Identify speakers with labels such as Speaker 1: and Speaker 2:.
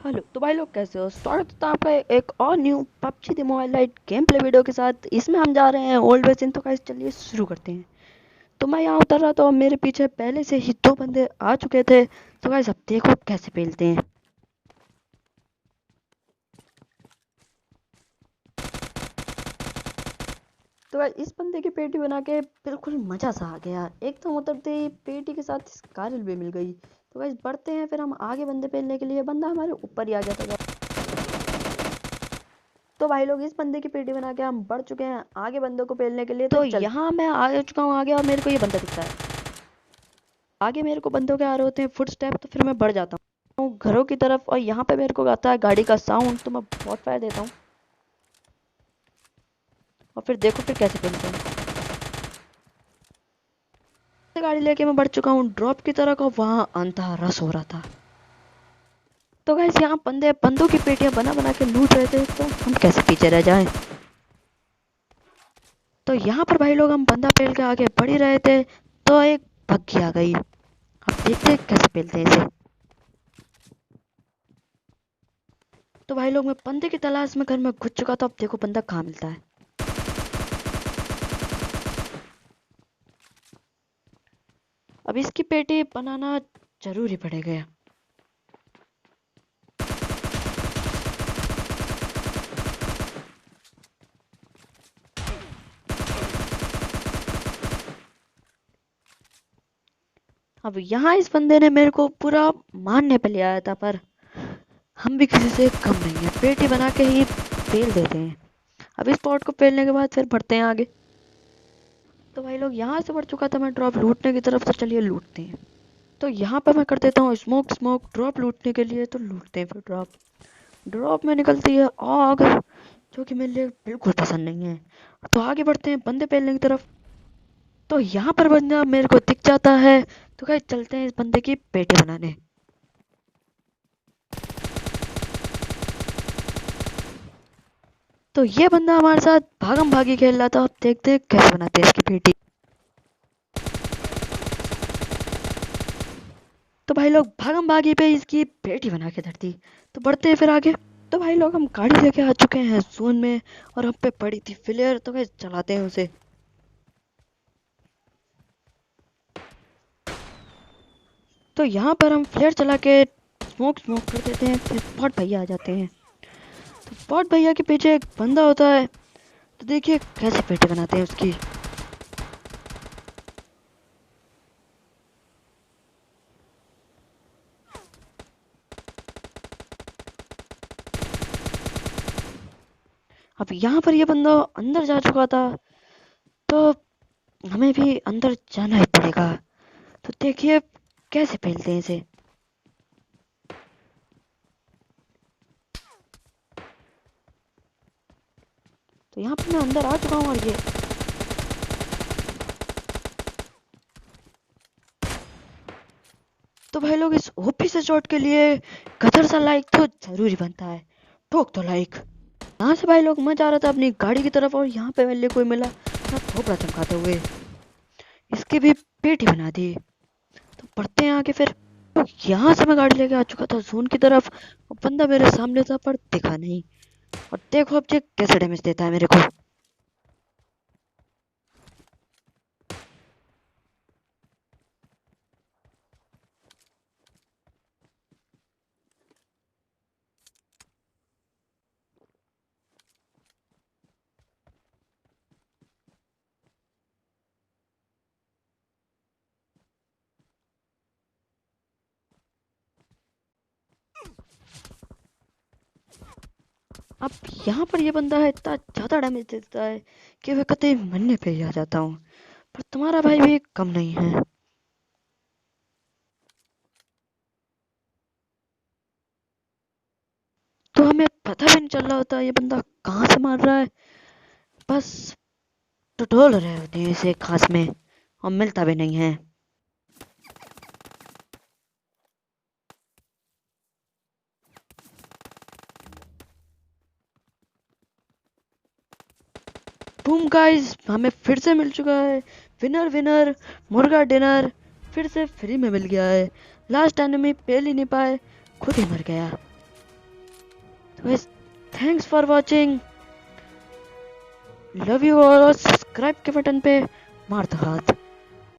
Speaker 1: Hello तो भाई लोग कैसे हो। स्वागत है आपका एक और new PUBG the mobile light game play video के साथ। इसमें हम जा रहे हैं ओल्ड वेस्ट। तो गाइस चलिए शुरू करते हैं। तो मैं यहाँ उतर रहा था और मेरे पीछे पहले से ही दो बंदे आ चुके थे। तो गाइस अब देखो कैसे पेलते हैं। तो गाइस इस बंदे की पेटी बना के बिल्कुल मजा सा आ गया। एकदम उतरते ही पेटी के साथ स्कारल भी मिल गई। तो गाइस बढ़ते हैं फिर हम आगे बंदे पेलने के लिए। बंदा हमारे ऊपर ही आ जाता था। तो भाई लोग इस बंदे की पेटी बना के हम बढ़ चुके हैं आगे बंदों को पेलने के लिए। तो यहाँ मैं आ चुका हूँ आगे और मेरे को ये बंदा दिखता है। आगे मेरे को बंदों के आ रहे होते हैं फुट स्टेप। तो फिर मैं बढ़ जाता हूँ घरों की तरफ और यहाँ पे मेरे को आता है गाड़ी का साउंड। तो मैं बहुत फायर देता हूँ और फिर देखो फिर कैसे पेलते हैं। गाड़ी लेके मैं बढ़ चुका हूँ ड्रॉप की तरफ और वहाँ अंधा रस हो रहा था। तो गाइस यहाँ बंदे बंदों की पेटियां बना बना के लूट रहे थे। तो हम कैसे पीछे रह जाएं। तो यहाँ पर भाई लोग हम बंदा पेल के आगे बढ़ ही रहे थे। तो एक भग्गी आ गई। अब देखते हैं कैसे पेलते हैं इसे। तो भाई लोग मैं बंदे की तलाश में घर में घुस चुका था। अब देखो बंदा कहाँ मिलता है। अब इसकी पेटी बनाना जरूरी पड़ेगा। अब यहाँ इस बंदे ने मेरे को पूरा मारने पे ले आया था। पर हम भी किसी से कम नहीं है। पेटी बना के ही पेल देते हैं। अब इस पॉट को पेलने के बाद फिर बढ़ते हैं आगे। तो भाई लोग यहाँ से बढ़ चुका था मैं ड्रॉप लूटने की तरफ। तो चलिए लूटते हैं। तो यहाँ पर मैं कर देता हूँ स्मोक स्मोक ड्रॉप लूटने के लिए। तो लूटते हैं फिर ड्रॉप। ड्रॉप में निकलती है आग जो कि मेरे लिए बिल्कुल पसंद नहीं है। तो आगे बढ़ते हैं बंदे पेलने की तरफ। तो यहाँ पर बंदा मेरे को दिख जाता है। तो गाइस चलते हैं इस बंदे की पेटी बनाने। तो ये बंदा हमारे साथ भागम भागी खेल रहा था। अब देखते हैं कैसे बनाते हैं इसकी पेटी। तो भाई लोग भागम भागी पे इसकी पेटी बना के धरती। तो बढ़ते हैं फिर आगे। तो भाई लोग हम गाड़ी लेके आ चुके हैं जोन में और हम पे पड़ी थी फ्लेयर। तो गाइस चलाते हैं उसे। तो यहाँ पर हम फ्लेयर चला के स्मोक स्मोक कर देते हैं। फिर बॉट भैया आ जाते हैं। तो बॉट भैया के पीछे एक बंदा होता है। तो देखिए कैसे पेटी बनाते हैं उसकी। अब यहाँ पर ये बंदा अंदर जा चुका था। तो हमें भी अंदर जाना ही पड़ेगा। तो देखिए कैसे फैलते हैं इसे। तो यहाँ पर मैं अंदर आ चुका हूँ और ये तो भाई लोग इस ओपी से शॉट के लिए कदर सा लाइक तो जरूरी बनता है। ठोक तो लाइक। यहाँ से भाई लोग मैं जा रहा था अपनी गाड़ी की तरफ और यहाँ पे मेरे लिए कोई मिला। मैं थोपड़ा चमकाते हुए इसकी भी पेटी बना दी। तो बढ़ते हैं आगे फिर। तो यहाँ से मैं गाड़ी लेके आ चुका था जोन की तरफ और बंदा मेरे सामने था पर दिखा नहीं। और देखो अब ये कैसे डैमेज देता है मेरे को। अब यहाँ पर ये बंदा है इतना ज्यादा डैमेज देता है कि मैं कतई मरने पे ही आ जाता हूँ। पर तुम्हारा भाई भी कम नहीं है। तो हमें पता भी नहीं चल रहा होता ये बंदा कहाँ से मार रहा है। बस टटोल रहे होते हैं इसे खास में और मिलता भी नहीं है। बूम गाइस हमें फिर से मिल चुका है विनर विनर मुर्गा डिनर। फिर से फ्री में मिल गया है। लास्ट एनिमी पेल ही नहीं पाए खुद ही मर गया। तो thanks for watching, love you all, और सब्सक्राइब के बटन पे मार दो हाथ।